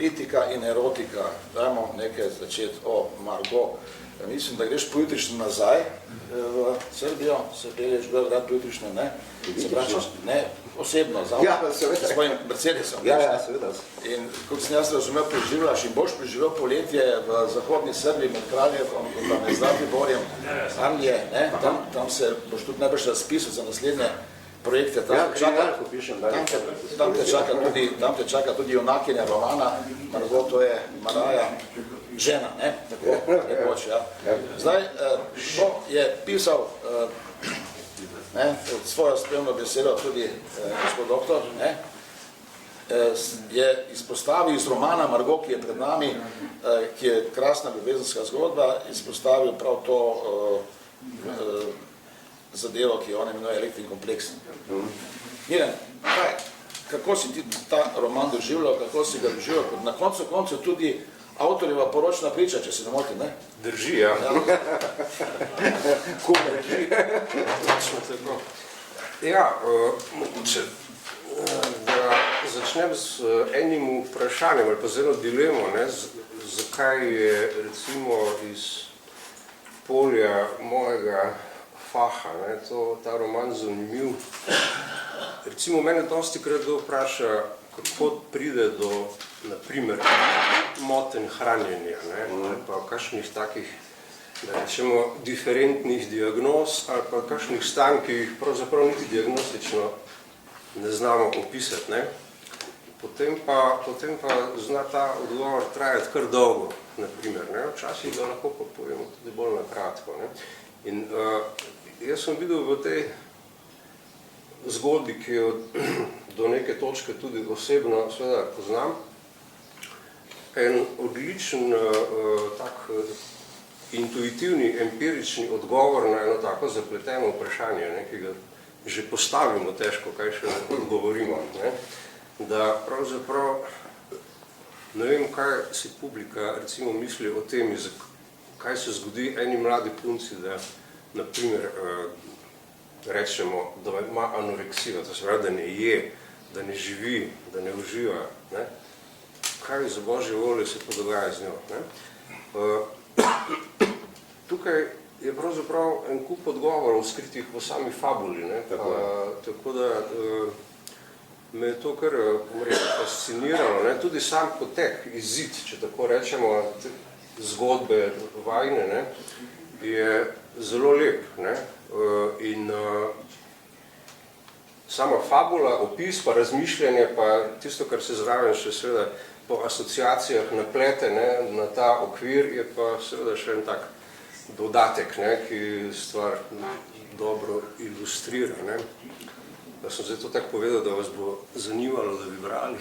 politika in erotika. Dajmo nekaj začeti o Margot. Mislim, da greš pojutrično nazaj v Srbijo, se pelješ grad pojutrično, ne? Se praviš, ne, osebno, za svojim Mercedesom. Ja, seveda. In kot sem jaz razumel, preživljaš in boš preživel poletje v zahodni Srbiji med Kraljevom in pa med Zlatiborjem, Anglije, ne? Tam se boš tudi najbrž razpisal za naslednje projekte. Tam te čaka tudi junakinja romana, Margot, to je Maraja, žena, ne? Tako nekoč, ja. Zdaj, to je pisal svojo spremno besedo tudi gospod doktor, ne? Je izpostavil iz romana Margot, ki je pred nami, ki je krasna ljubezenska zgodba, izpostavil prav to zadevo, ki on imenuje elektrin kompleksen. Miren, kako si ti ta roman doživljal, kako si ga doživljal, na koncu koncev tudi avtorjeva poročna priča, če se ne motim, ne? Drži, ja. Ko drži. Ja, da začnem z enim vprašanjem ali pa z eno dilemo, zakaj je recimo iz polja mojega faha, ta roman zanimiv. Recimo mene dosti krat vpraša, kako pride do, naprimer, motenj hranjenja, ali pa kakšnih takih, da rečemo, diferentnih diagnoz, ali pa kakšnih stanj, ki jih pravzaprav niti diagnostično ne znamo opisati. Potem pa zna ta odgovor trajati kar dolgo, naprimer. Včasih ga lahko pa povemo tudi bolj na kratko. In jaz sem videl v tej zgodbi, ki jo do neke točke tudi osebno seveda poznam, en odličen tak intuitivni, empirični odgovor na eno tako zapleteno vprašanje, ki ga že postavimo težko, kaj še odgovorimo. Da pravzaprav ne vem, kaj si publika recimo misli o tem, kaj se zgodi eni mladi punci, da naprimer rečemo, da ima anoreksijo, to se pravi, da ne je, da ne živi, da ne uživa. Kaj za božje volje se pa dogaja z njo. Tukaj je pravzaprav en kup odgovorov skritih v sami fabuli, tako da me je to kar fasciniralo, tudi sam potek, izid, če tako rečemo, zgodbe vajne, je zelo lep. In sama fabula, opis, pa razmišljanje, pa tisto, kar se zraven še seveda po asociacijah naplete na ta okvir, je pa seveda še en tak dodatek, ki stvar dobro ilustrira. Da sem zdaj to tako povedal, da vas bo zanimalo, da bi brali.